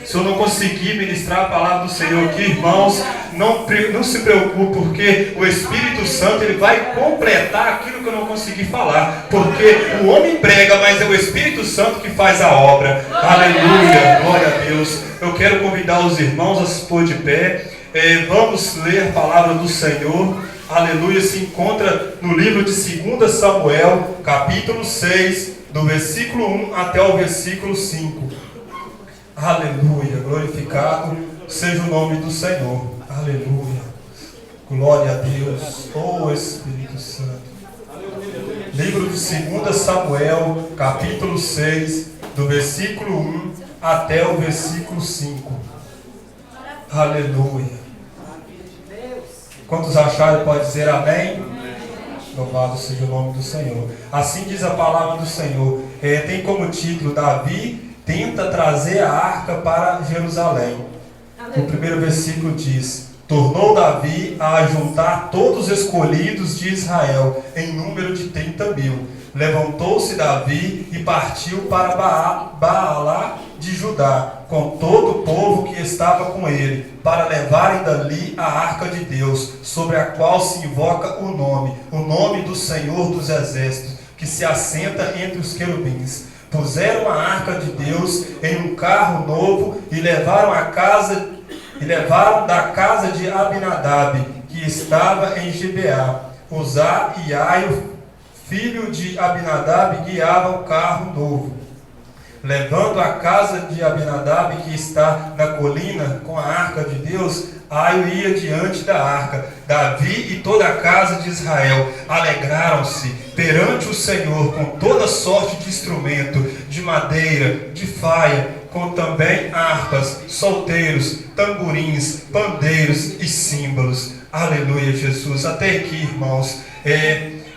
Se eu não conseguir ministrar a palavra do Senhor aqui, irmãos, não se preocupe, porque o Espírito Santo ele vai completar aquilo que eu não consegui falar. Porque o homem prega, mas é o Espírito Santo que faz a obra. Aleluia, glória a Deus. Eu quero convidar os irmãos a se pôr de pé. Vamos ler a palavra do Senhor. Aleluia, se encontra no livro de 2 Samuel, capítulo 6, do versículo 1 até o versículo 5. Aleluia, glorificado seja o nome do Senhor. Aleluia, glória a Deus. Oh Espírito Santo. Livro de 2 Samuel, capítulo 6, do versículo 1 até o versículo 5. Aleluia. Quantos acharem, pode dizer amém? Louvado seja o nome do Senhor. Assim diz a palavra do Senhor. Tem como título: Davi tenta trazer a arca para Jerusalém. O primeiro versículo diz: tornou Davi a ajuntar todos os escolhidos de Israel, em número de 30.000. Levantou-se Davi e partiu para Baalá de Judá, com todo o povo que estava com ele, para levarem dali a arca de Deus, sobre a qual se invoca o nome do Senhor dos Exércitos, que se assenta entre os querubins. Puseram a arca de Deus em um carro novo e levaram da casa de Abinadab, que estava em Gibeá. Uzá e Aio, filho de Abinadab, guiava o carro novo. Levando a casa de Abinadab, que está na colina, com a arca de Deus, Aio ia diante da arca. Davi e toda a casa de Israel alegraram-se perante o Senhor com toda sorte de instrumento, de madeira, de faia, com também harpas, solteiros, tamborins, pandeiros e símbolos. Aleluia, Jesus. Até aqui, irmãos,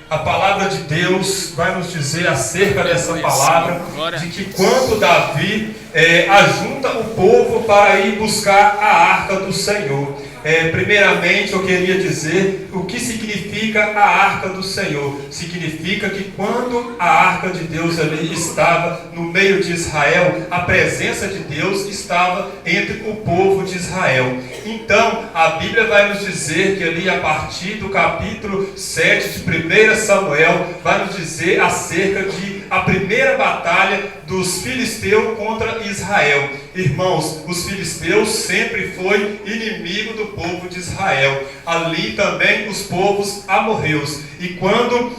a palavra de Deus vai nos dizer acerca dessa palavra, de que quando Davi ajunta o povo para ir buscar a arca do Senhor. Primeiramente eu queria dizer o que significa a arca do Senhor. Significa que quando a arca de Deus ali estava no meio de Israel, a presença de Deus estava entre o povo de Israel. Então a Bíblia vai nos dizer que ali a partir do capítulo 7 de 1 Samuel vai nos dizer acerca de a primeira batalha dos filisteus contra Israel. Irmãos, os filisteus sempre foi inimigo do povo de Israel. Ali também os povos amorreus. E quando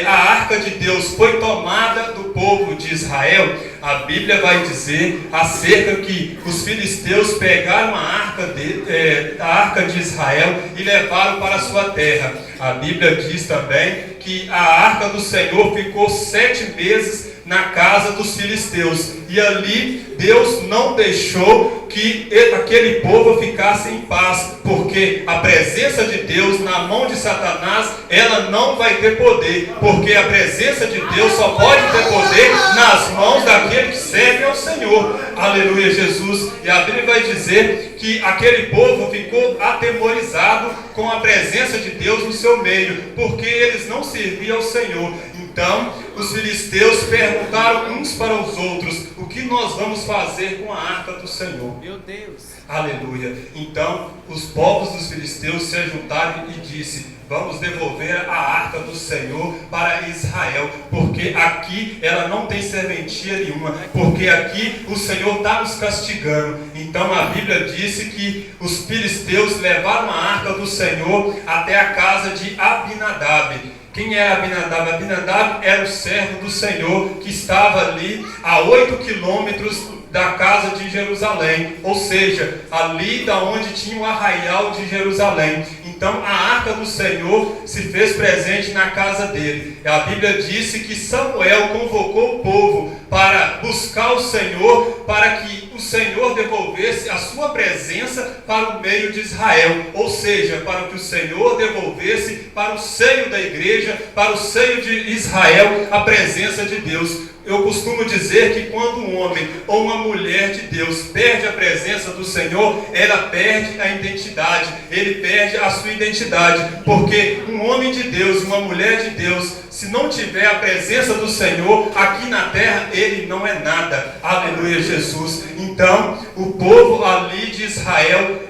a arca de Deus foi tomada do povo de Israel, a Bíblia vai dizer acerca que os filisteus pegaram a arca de Israel e levaram para a sua terra. A Bíblia diz também que a arca do Senhor ficou 7 meses na casa dos filisteus, e ali Deus não deixou que aquele povo ficasse em paz, porque a presença de Deus na mão de Satanás, ela não vai ter poder, porque a presença de Deus só pode ter poder nas mãos daquele que serve ao Senhor. Aleluia, Jesus. E a Bíblia vai dizer que aquele povo ficou atemorizado com a presença de Deus no seu meio, porque eles não serviam ao Senhor. Então, os filisteus perguntaram uns para os outros: o que nós vamos fazer com a arca do Senhor? Meu Deus! Aleluia! Então, os povos dos filisteus se juntaram e disse: vamos devolver a arca do Senhor para Israel, porque aqui ela não tem serventia nenhuma, porque aqui o Senhor está nos castigando. Então a Bíblia disse que os filisteus levaram a arca do Senhor até a casa de Abinadab. Quem era Abinadab? Abinadab era o servo do Senhor que estava ali a 8 quilômetros da casa de Jerusalém, ou seja, ali da onde tinha o arraial de Jerusalém. Então a arca do Senhor se fez presente na casa dele. A Bíblia disse que Samuel convocou o povo para buscar o Senhor, para que o Senhor devolvesse a sua presença para o meio de Israel, ou seja, para que o Senhor devolvesse para o seio da igreja igreja, para o seio de Israel, a presença de Deus. Eu costumo dizer que quando um homem ou uma mulher de Deus perde a presença do Senhor, ela perde a identidade, ele perde a sua identidade, porque um homem de Deus, uma mulher de Deus, se não tiver a presença do Senhor aqui na terra, ele não é nada. Aleluia, Jesus. Então, o povo ali de Israel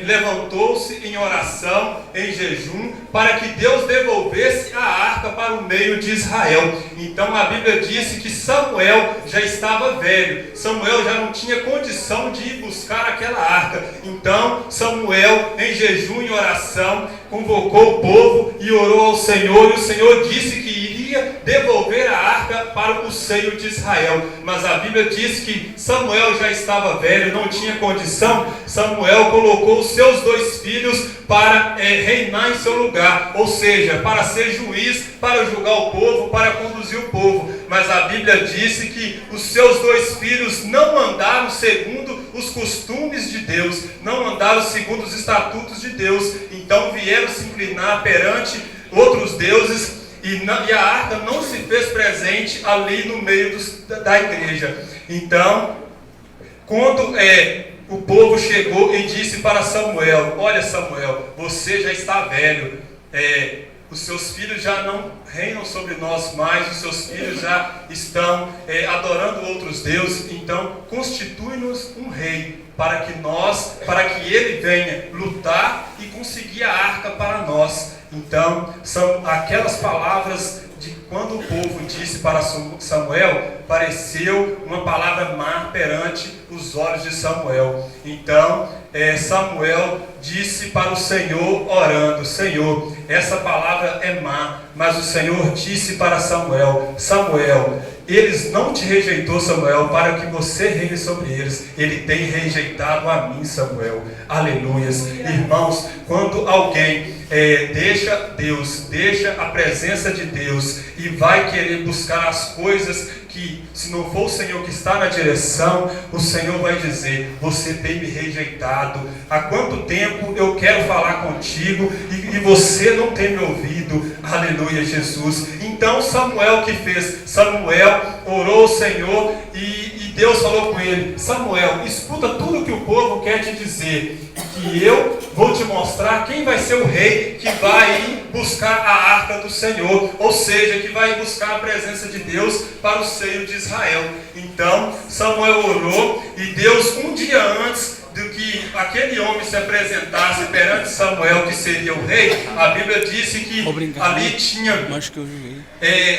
levantou-se em oração, em jejum, para que Deus devolvesse a arca para o meio de Israel. Então, a Bíblia disse que Samuel já estava velho. Samuel já não tinha condição de ir buscar aquela arca. Então, Samuel, em jejum e oração, convocou o povo e orou ao Senhor. E o Senhor disse que iria devolver a arca para o seio de Israel. Mas a Bíblia diz que Samuel já estava velho, não tinha condição. Samuel colocou os seus 2 filhos para reinar em seu lugar, ou seja, para ser juiz, para julgar o povo, para conduzir o povo. Mas a Bíblia disse que os seus 2 filhos não andaram segundo os costumes de Deus, não andaram segundo os estatutos de Deus. Então vieram se inclinar perante outros deuses, e a arca não se fez presente ali no meio da igreja. Então, quando o povo chegou e disse para Samuel: olha, Samuel, você já está velho, os seus filhos já não reinam sobre nós mais, os seus filhos já estão adorando outros deuses, então constitui-nos um rei, para que ele venha lutar e conseguir a arca para nós. Então, são aquelas palavras de quando o povo disse para Samuel, pareceu uma palavra má perante os olhos de Samuel. Então, Samuel disse para o Senhor, orando: Senhor, essa palavra é má. Mas o Senhor disse para Samuel: Samuel, eles não te rejeitou, Samuel, para que você reine sobre eles. Ele tem rejeitado a mim, Samuel. Aleluias. Irmãos, quando alguém deixa Deus, deixa a presença de Deus e vai querer buscar as coisas que, se não for o Senhor que está na direção, o Senhor vai dizer: você tem me rejeitado. Há quanto tempo eu quero falar contigo e você não tem me ouvido? Aleluia, Jesus. Então Samuel, o que fez? Samuel orou ao Senhor e Deus falou com ele: Samuel, escuta tudo que o povo quer te dizer, que eu vou te mostrar quem vai ser o rei que vai ir buscar a arca do Senhor, ou seja, que vai buscar a presença de Deus para o seio de Israel. Então Samuel orou, e Deus, um dia antes do que aquele homem se apresentasse perante Samuel, que seria o rei, a Bíblia disse que ali tinha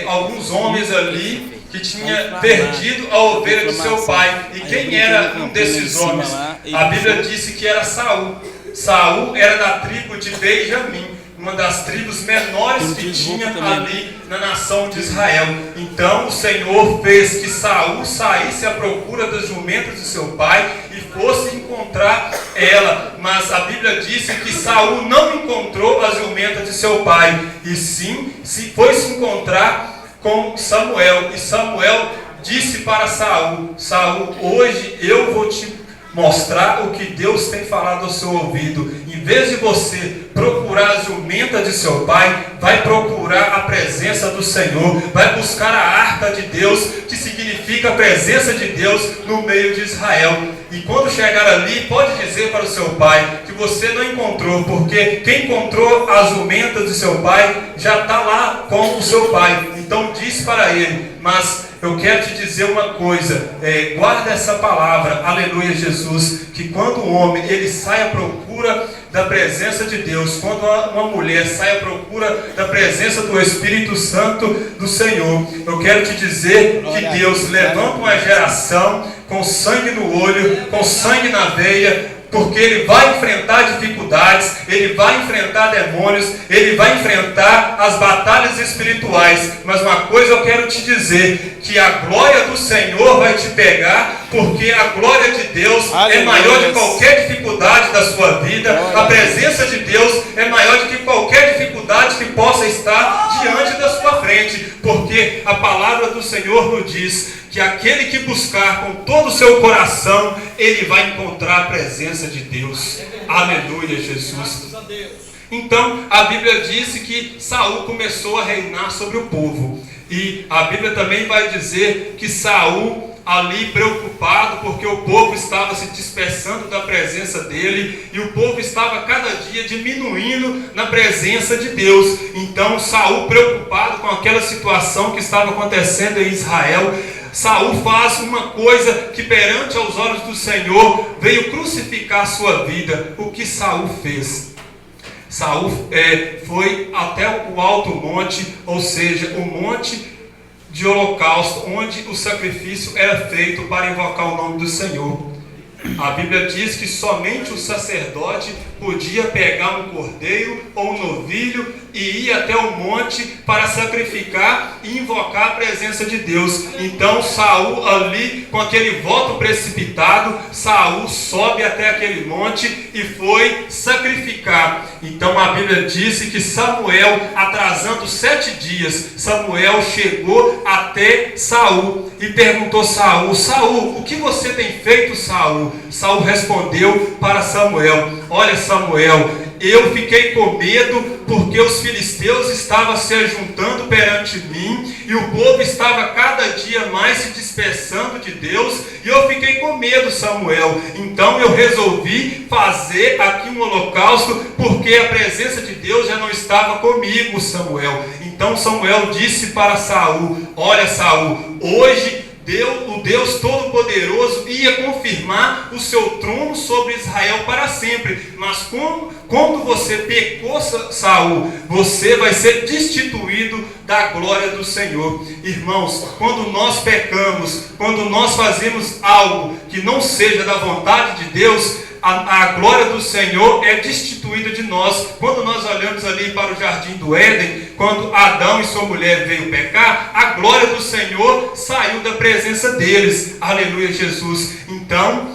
alguns homens ali que tinha perdido a ovelha de seu pai. E quem era um desses homens? A Bíblia disse que era Saul. Saul era da tribo de Benjamim, uma das tribos menores que tinha ali na nação de Israel. Então o Senhor fez que Saul saísse à procura das jumentas de seu pai e fosse encontrar ela. Mas a Bíblia disse que Saul não encontrou as jumentas de seu pai, e sim se foi se encontrar com Samuel. E Samuel disse para Saul: Saul, hoje eu vou te mostrar o que Deus tem falado ao seu ouvido. Em vez de você procurar a jumenta de seu pai, vai procurar a presença do Senhor, vai buscar a arca de Deus, que significa a presença de Deus no meio de Israel. E quando chegar ali, pode dizer para o seu pai que você não encontrou, porque quem encontrou as jumentas de seu pai já está lá com o seu pai. Então diz para ele: mas eu quero te dizer uma coisa, guarda essa palavra, aleluia, Jesus, que quando um homem ele sai à procura da presença de Deus, quando uma mulher sai à procura da presença do Espírito Santo do Senhor, eu quero te dizer que Deus levanta uma geração com sangue no olho, com sangue na veia, porque ele vai enfrentar dificuldades, ele vai enfrentar demônios, ele vai enfrentar as batalhas espirituais. Mas uma coisa eu quero te dizer, que a glória do Senhor vai te pegar, porque a glória de Deus é maior de qualquer dificuldade da sua vida. A presença de Deus é maior do que qualquer dificuldade que possa estar diante da sua frente, porque a palavra do Senhor nos diz que aquele que buscar com todo o seu coração, ele vai encontrar a presença de Deus. Aleluia, Jesus. Então a Bíblia disse que Saul começou a reinar sobre o povo. E a Bíblia também vai dizer que Saul, ali preocupado, porque o povo estava se dispersando da presença dele, e o povo estava cada dia diminuindo na presença de Deus. Então Saul, preocupado com aquela situação que estava acontecendo em Israel, Saul faz uma coisa que perante aos olhos do Senhor veio crucificar a sua vida. O que Saul fez? Saul foi até o alto monte, ou seja, o monte de holocausto, onde o sacrifício era feito para invocar o nome do Senhor. A Bíblia diz que somente o sacerdote podia pegar um cordeiro ou um novilho e ir até o monte para sacrificar e invocar a presença de Deus. Então Saul, ali com aquele voto precipitado, Saul sobe até aquele monte e foi sacrificar. Então a Bíblia disse que Samuel, atrasando 7 dias, Samuel chegou até Saul e perguntou: Saul, o que você tem feito, Saul? Saul respondeu para Samuel: olha, Samuel, eu fiquei com medo porque os filisteus estavam se ajuntando perante mim e o povo estava cada dia mais se dispersando de Deus, e eu fiquei com medo, Samuel. Então eu resolvi fazer aqui um holocausto porque a presença de Deus já não estava comigo, Samuel. Então Samuel disse para Saul: olha, Saul, hoje o Deus Todo-Poderoso ia confirmar o seu trono sobre Israel para sempre. Mas quando você pecou, Saul, você vai ser destituído da glória do Senhor. Irmãos, quando nós pecamos, quando nós fazemos algo que não seja da vontade de Deus, a glória do Senhor é destituída de nós. Quando nós olhamos ali para o jardim do Éden, quando Adão e sua mulher veio pecar, a glória do Senhor saiu da presença deles. Aleluia, Jesus. Então,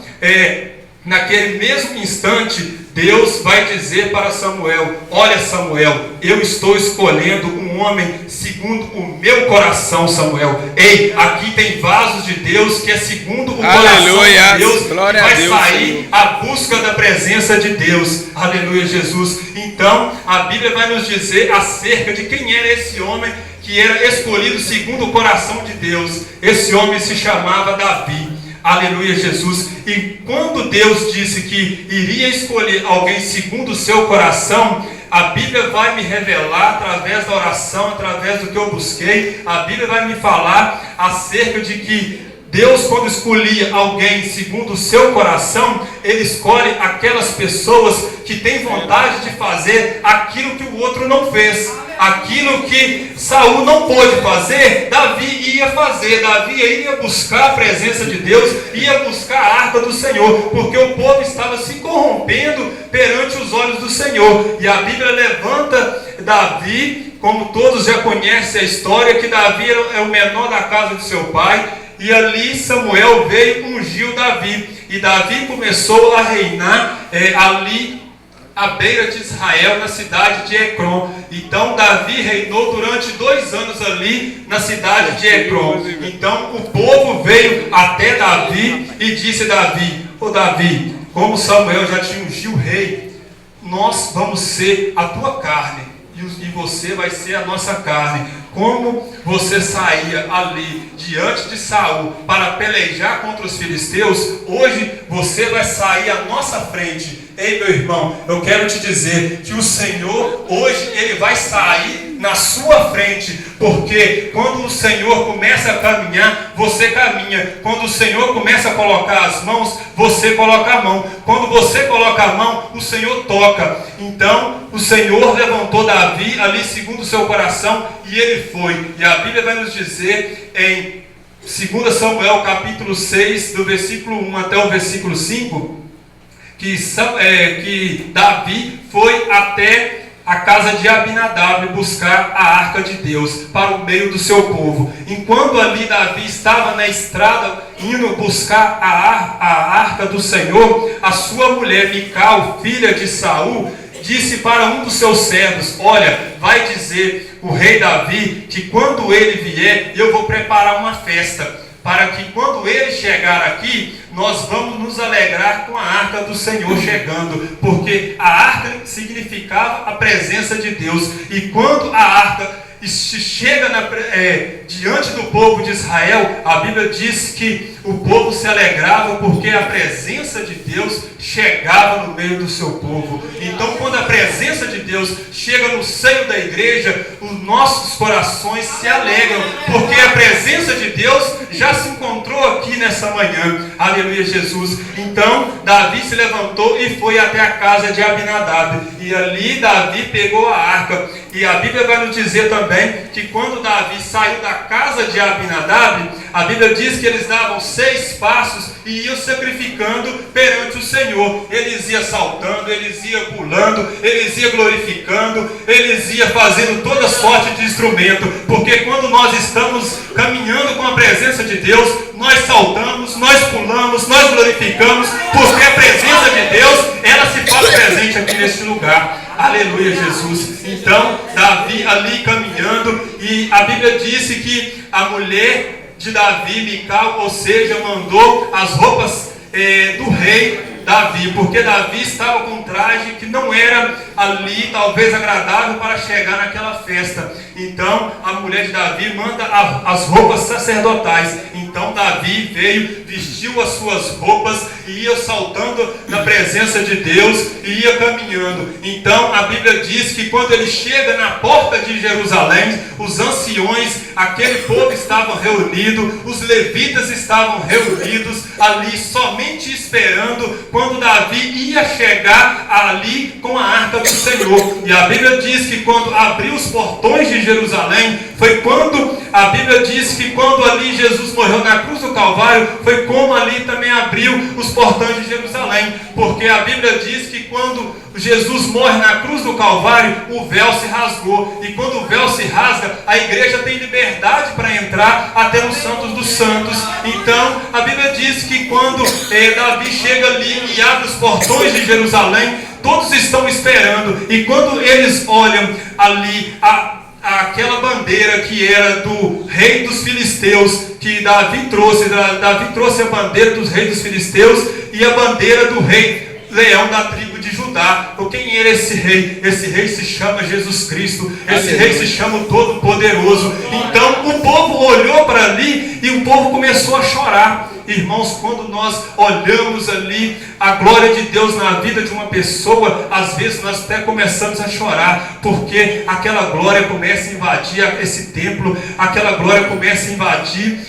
naquele mesmo instante, Deus vai dizer para Samuel: olha, Samuel, eu estou escolhendo um homem segundo o meu coração, Samuel. Ei, aqui tem vasos de Deus que é segundo o coração de Deus, que vai sair à busca da presença de Deus. Aleluia, Jesus. Então a Bíblia vai nos dizer acerca de quem era esse homem que era escolhido segundo o coração de Deus. Esse homem se chamava Davi. Aleluia, Jesus. E quando Deus disse que iria escolher alguém segundo o seu coração, a Bíblia vai me revelar através da oração, através do que eu busquei. A Bíblia vai me falar acerca de que Deus, quando escolhia alguém segundo o seu coração, Ele escolhe aquelas pessoas que têm vontade de fazer aquilo que o outro não fez. Aquilo que Saul não pôde fazer, Davi ia fazer. Davi ia buscar a presença de Deus, ia buscar a arca do Senhor, porque o povo estava se corrompendo perante os olhos do Senhor. E a Bíblia levanta Davi, como todos já conhecem a história, que Davi é o menor da casa de seu pai. E ali Samuel veio e ungiu Davi. E Davi começou a reinar ali à beira de Israel, na cidade de Ecrom. Então Davi reinou durante 2 anos ali na cidade de Ecrom. Então o povo veio até Davi e disse: Davi, Davi, como Samuel já te ungiu rei, nós vamos ser a tua carne e você vai ser a nossa carne. Como você saía ali diante de Saul para pelejar contra os filisteus, hoje você vai sair à nossa frente. Ei, meu irmão, eu quero te dizer que o Senhor hoje Ele vai sair na sua frente, porque quando o Senhor começa a caminhar, você caminha. Quando o Senhor começa a colocar as mãos, você coloca a mão. Quando você coloca a mão, o Senhor toca. Então o Senhor levantou Davi ali segundo o seu coração, e ele foi. E a Bíblia vai nos dizer em 2 Samuel capítulo 6, do versículo 1 até o versículo 5, que Davi foi até a casa de Abinadab buscar a arca de Deus para o meio do seu povo. Enquanto ali Davi estava na estrada indo buscar a arca do Senhor, a sua mulher Mical, filha de Saul, disse para um dos seus servos: olha, vai dizer o rei Davi que quando ele vier, eu vou preparar uma festa, para que quando ele chegar aqui, nós vamos nos alegrar com a arca do Senhor chegando, porque a arca significava a presença de Deus, e quando a arca chega diante do povo de Israel, a Bíblia diz que o povo se alegrava porque a presença de Deus chegava no meio do seu povo. Então, quando a presença de Deus chega no seio da igreja, os nossos corações se alegram, porque a presença de Deus já se encontrou aqui nessa manhã. Aleluia, Jesus. Então, Davi se levantou e foi até a casa de Abinadab, e ali Davi pegou a arca. E a Bíblia vai nos dizer também que quando Davi saiu da casa de Abinadab, a Bíblia diz que eles davam 6 passos e iam sacrificando perante o Senhor. Eles iam saltando, eles iam pulando, eles iam glorificando, eles iam fazendo toda sorte de instrumento, porque quando nós estamos caminhando com a presença de Deus, nós saltamos, nós pulamos, nós glorificamos, porque a presença de Deus, ela se faz presente aqui neste lugar. Aleluia, Jesus. Então, Davi ali caminhando, e a Bíblia disse que a mulher de Davi, Mical, ou seja, mandou as roupas do rei Davi, porque Davi estava com um traje que não era ali talvez agradável para chegar naquela festa. Então a mulher de Davi manda as roupas sacerdotais. Então Davi veio, vestiu as suas roupas e ia saltando na presença de Deus e ia caminhando. Então a Bíblia diz que quando ele chega na porta de Jerusalém, os anciões, aquele povo estavam reunidos, os levitas estavam reunidos ali somente esperando quando Davi ia chegar ali com a arca do Senhor. E a Bíblia diz que quando abriu os portões de Jerusalém, foi quando a Bíblia diz que quando ali Jesus morreu na cruz do Calvário, foi como ali também abriu os portões de Jerusalém, porque a Bíblia diz que quando Jesus morre na cruz do Calvário, o véu se rasgou, e quando o véu se rasga, a igreja tem liberdade para entrar até os Santos dos Santos. Então a Bíblia diz que quando Davi chega ali e abre os portões de Jerusalém, todos estão esperando, e quando eles olham ali aquela bandeira que era do rei dos filisteus, que Davi trouxe a bandeira dos reis dos filisteus e a bandeira do rei Leão da tribo de Judá. Quem era esse rei? Esse rei se chama Jesus Cristo. Esse rei se chama o Todo-Poderoso. Então o povo olhou para ali e o povo começou a chorar. Irmãos, quando nós olhamos ali a glória de Deus na vida de uma pessoa, às vezes nós até começamos a chorar, porque aquela glória começa a invadir esse templo, aquela glória começa a invadir.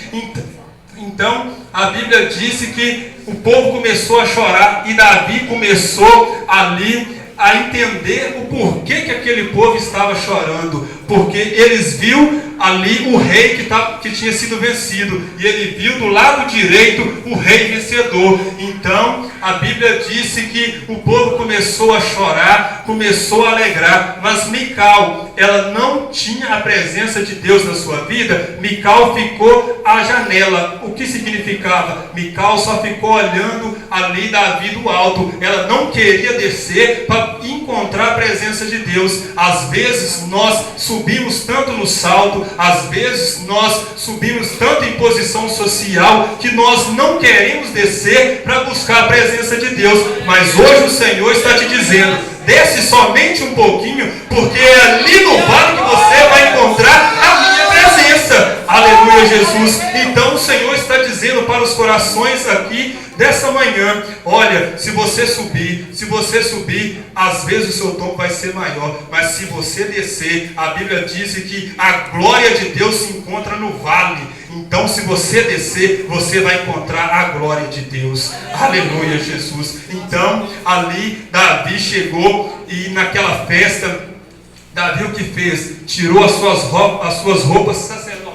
Então a Bíblia disse que o povo começou a chorar, e Davi começou ali a entender o porquê que aquele povo estava chorando, porque eles viu ali o rei que tinha sido vencido, e ele viu do lado direito o rei vencedor. Então a Bíblia disse que o povo começou a chorar, começou a alegrar, mas Mical, ela não tinha a presença de Deus na sua vida. Mical ficou à janela. O que significava? Mical só ficou olhando ali Davi do alto, ela não queria descer para encontrar a presença de Deus. Às vezes nós subimos tanto no salto, às vezes nós subimos tanto em posição social, que nós não queremos descer para buscar a presença de Deus. Mas hoje o Senhor está te dizendo: desce somente um pouquinho, porque é ali no vale que você vai encontrar a minha presença. Aleluia, Jesus. Então o Senhor está dizendo para os corações aqui dessa manhã: olha, se você subir, às vezes o seu tom vai ser maior, mas se você descer, a Bíblia diz que a glória de Deus se encontra no vale. Então se você descer, você vai encontrar a glória de Deus. Aleluia, Jesus. Então ali Davi chegou, e naquela festa, Davi o que fez? Tirou as suas roupas sacerdotais.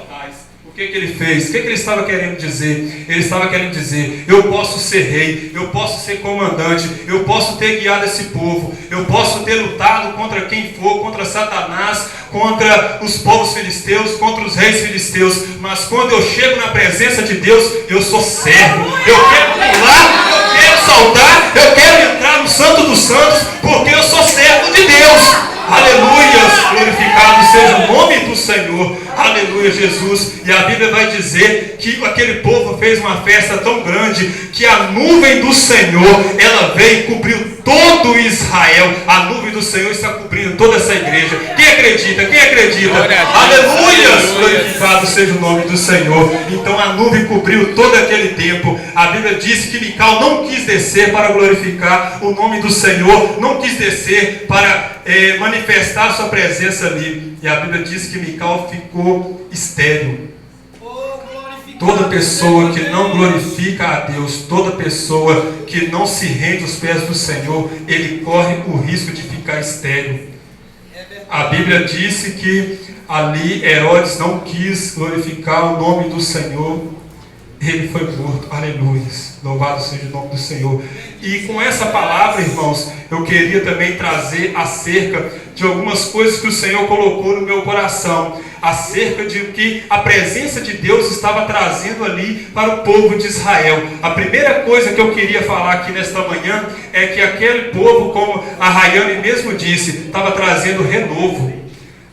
O que ele fez? O que ele estava querendo dizer? Ele estava querendo dizer: eu posso ser rei, eu posso ser comandante, eu posso ter guiado esse povo, eu posso ter lutado contra quem for, contra Satanás, contra os povos filisteus, contra os reis filisteus, mas quando eu chego na presença de Deus, eu sou servo. Eu quero pular, eu quero saltar, eu quero entrar no Santo dos Santos, porque eu sou servo de Deus. Aleluia, glorificado seja o nome do Senhor. Aleluia, Jesus. E a Bíblia vai dizer que aquele povo fez uma festa tão grande que a nuvem do Senhor, ela veio e cobriu todo Israel. A nuvem do Senhor está cobrindo toda essa igreja. Quem acredita? Quem acredita? Aleluia! Glorificado seja o nome do Senhor. Então a nuvem cobriu todo aquele tempo. A Bíblia diz que Mical não quis descer para glorificar o nome do Senhor, não quis descer para manifestar sua presença ali. E a Bíblia diz que Mical ficou estéril. Toda pessoa que não glorifica a Deus, toda pessoa que não se rende aos pés do Senhor, ele corre o risco de ficar estéril. A Bíblia disse que ali Herodes não quis glorificar o nome do Senhor. Ele foi morto, aleluia, louvado seja o nome do Senhor. E com essa palavra, irmãos, eu queria também trazer acerca de algumas coisas que o Senhor colocou no meu coração, acerca de que a presença de Deus estava trazendo ali para o povo de Israel. A primeira coisa que eu queria falar aqui nesta manhã é que aquele povo, como a Rayane mesmo disse, estava trazendo renovo.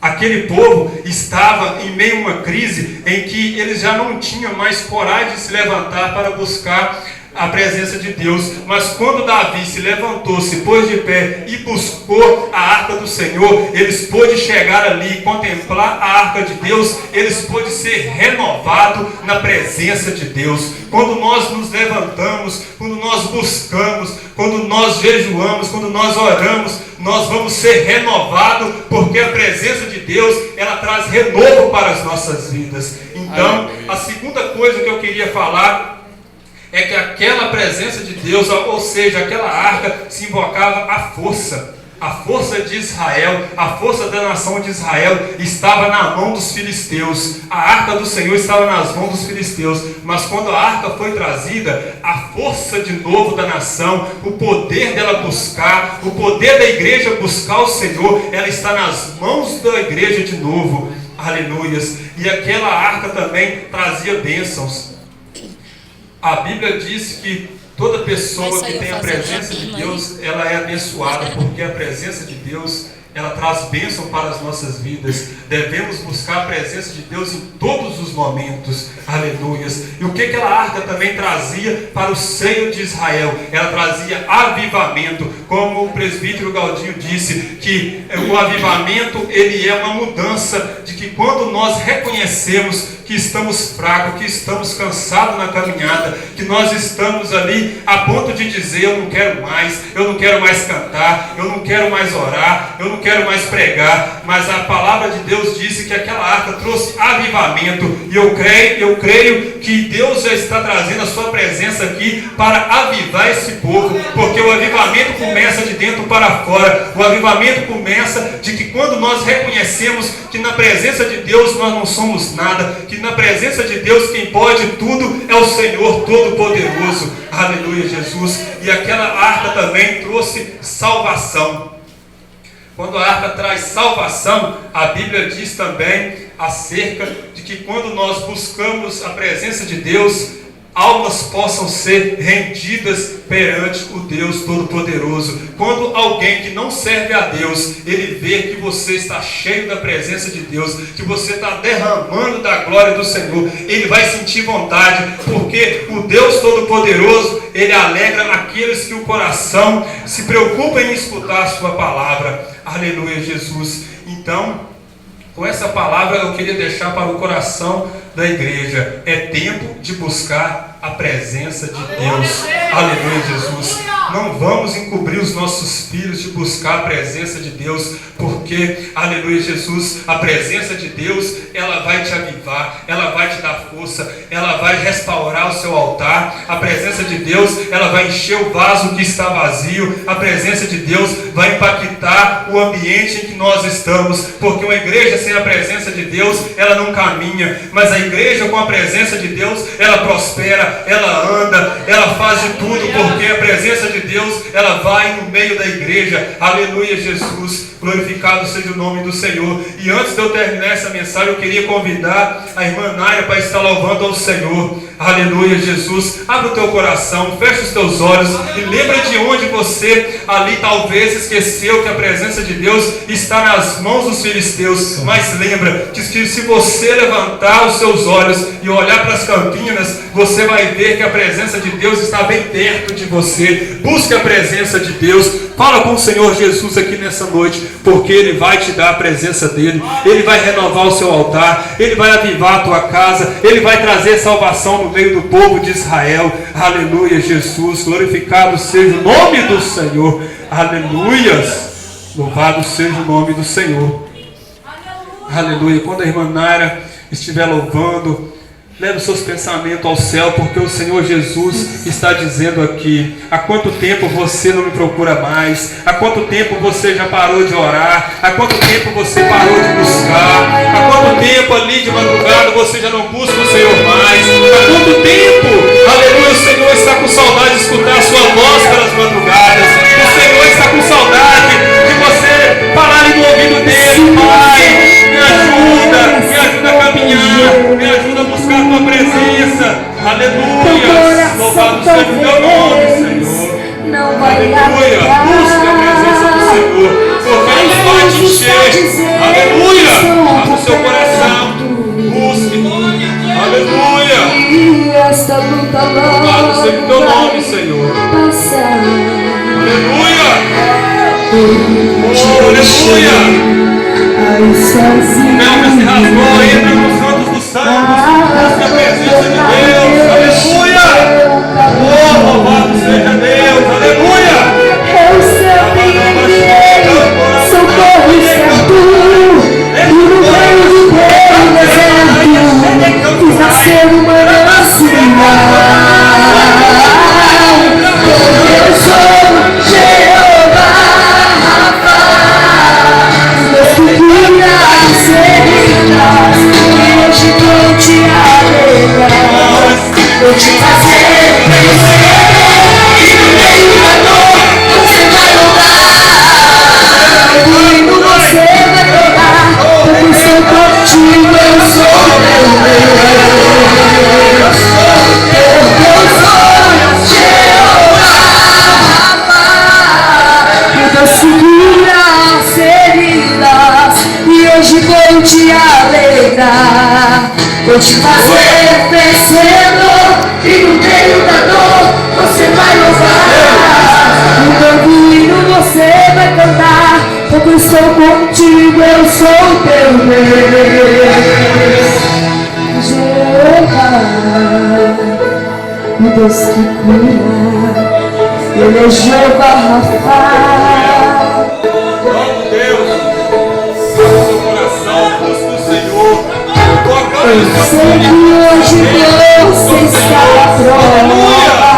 Aquele povo estava em meio a uma crise em que eles já não tinham mais coragem de se levantar para buscar a presença de Deus. Mas quando Davi se levantou, se pôs de pé e buscou a arca do Senhor, eles pôde chegar ali e contemplar a arca de Deus, eles pôde ser renovado na presença de Deus. Quando nós nos levantamos, quando nós buscamos, quando nós jejuamos, quando nós oramos, nós vamos ser renovados, porque a presença de Deus, ela traz renovo para as nossas vidas. Então, a segunda coisa que eu queria falar é que aquela presença de Deus, ou seja, aquela arca, se invocava a força de Israel, a força da nação de Israel estava na mão dos filisteus. A arca do Senhor estava nas mãos dos filisteus, mas quando a arca foi trazida, a força de novo da nação, o poder dela buscar, o poder da igreja buscar o Senhor, ela está nas mãos da igreja de novo, aleluias. E aquela arca também trazia bênçãos. A Bíblia diz que toda pessoa que tem a presença de Deus, ela é abençoada, porque a presença de Deus, ela traz bênção para as nossas vidas. Devemos buscar a presença de Deus em todos os momentos, aleluias. E o que aquela arca também trazia para o seio de Israel? Ela trazia avivamento, como o presbítero Galdinho disse, que o avivamento, ele é uma mudança, de que quando nós reconhecemos que estamos fracos, que estamos cansados na caminhada, que nós estamos ali a ponto de dizer, eu não quero mais cantar, eu não quero mais orar, eu não quero mais pregar, mas a palavra de Deus disse que aquela arca trouxe avivamento, e eu creio que Deus já está trazendo a sua presença aqui para avivar esse povo, porque o avivamento começa de dentro para fora. O avivamento começa de que quando nós reconhecemos que na presença de Deus nós não somos nada, que na presença de Deus quem pode tudo é o Senhor Todo-Poderoso, aleluia, Jesus. E aquela arca também trouxe salvação. Quando a arca traz salvação, a Bíblia diz também acerca de que quando nós buscamos a presença de Deus, almas possam ser rendidas perante o Deus Todo-Poderoso. Quando alguém que não serve a Deus, ele vê que você está cheio da presença de Deus, que você está derramando da glória do Senhor, ele vai sentir vontade, porque o Deus Todo-Poderoso, ele alegra aqueles que o coração se preocupa em escutar a sua palavra. Aleluia, Jesus. Então, com essa palavra eu queria deixar para o coração da igreja: é tempo de buscar a presença de Deus. Aleluia, Jesus. Não vamos encobrir os nossos filhos de buscar a presença de Deus, porque, aleluia, Jesus, a presença de Deus, ela vai te avivar, ela vai te dar força, ela vai restaurar o seu altar. A presença de Deus, ela vai encher o vaso que está vazio. A presença de Deus vai impactar o ambiente em que nós estamos, porque uma igreja sem a presença de Deus, ela não caminha, mas a igreja com a presença de Deus, ela prospera, ela anda, ela faz de tudo, porque a presença de Deus, ela vai no meio da igreja. Aleluia, Jesus. Glorificado seja o nome do Senhor. E antes de eu terminar essa mensagem, eu queria convidar a irmã Naira para estar louvando ao Senhor. Aleluia, Jesus. Abra o teu coração, fecha os teus olhos e lembra de onde você ali talvez esqueceu que a presença de Deus está nas mãos dos filisteus. Mas lembra que se você levantar os seus olhos e olhar para as campinas, você vai ver que a presença de Deus está bem perto de você. Busque a presença de Deus. Fala com o Senhor Jesus aqui nessa noite, porque Ele vai te dar a presença dEle. Ele vai renovar o seu altar, Ele vai avivar a tua casa, Ele vai trazer salvação no meio do povo de Israel. Aleluia, Jesus. Glorificado seja o nome do Senhor. Aleluias. Louvado seja o nome do Senhor. Aleluia. Quando a irmã Naira estiver louvando, leve os seus pensamentos ao céu, porque o Senhor Jesus está dizendo aqui: há quanto tempo você não me procura mais? Há quanto tempo você já parou de orar? Há quanto tempo você parou de buscar? Há quanto tempo ali de madrugada você já não busca o Senhor mais? Há quanto tempo, aleluia, o Senhor está com saudade de escutar a sua voz pelas madrugadas. O Senhor está com saudade de você falar ali no ouvido dele: Pai, me ajuda a caminhar, me ajuda a buscar a tua presença. Aleluia. Louvado seja o teu nome, Senhor. Aleluia. Busca a presença do Senhor, porque Ele vai te encher. Aleluia. Abra o seu coração. Busque. Aleluia. Louvado seja o teu nome, Senhor. Aleluia. Oh, aleluia. Não, se rasgou, entra nos santos dos santos. Busca a presença de Deus. Aleluia. Oh, louvado seja Deus. Aleluia. Eu serei socorro certo. E no meio do teu deserto fiz nascer uma manancial. Eu sou Jeová Rafa, Deus que cura as feridas, e hoje vou te alegrar, vou te fazer vencer, e no meio da dor você vai louvar, e você vai louvar, porque estou contigo, eu sou teu Deus, porque eu sou Jeová Rafa, Deus que cura as feridas, e hoje vou te alegrar, vou te fazer vencedor, e no meio da dor você vai louvar, no teu hino você vai cantar, porque eu estou contigo, eu sou teu Deus, Jeová, o Deus que cura, Ele é Jeová Rafa. Eu sei que hoje você está à prova.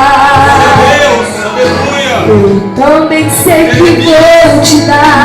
Eu também sei que vou te dar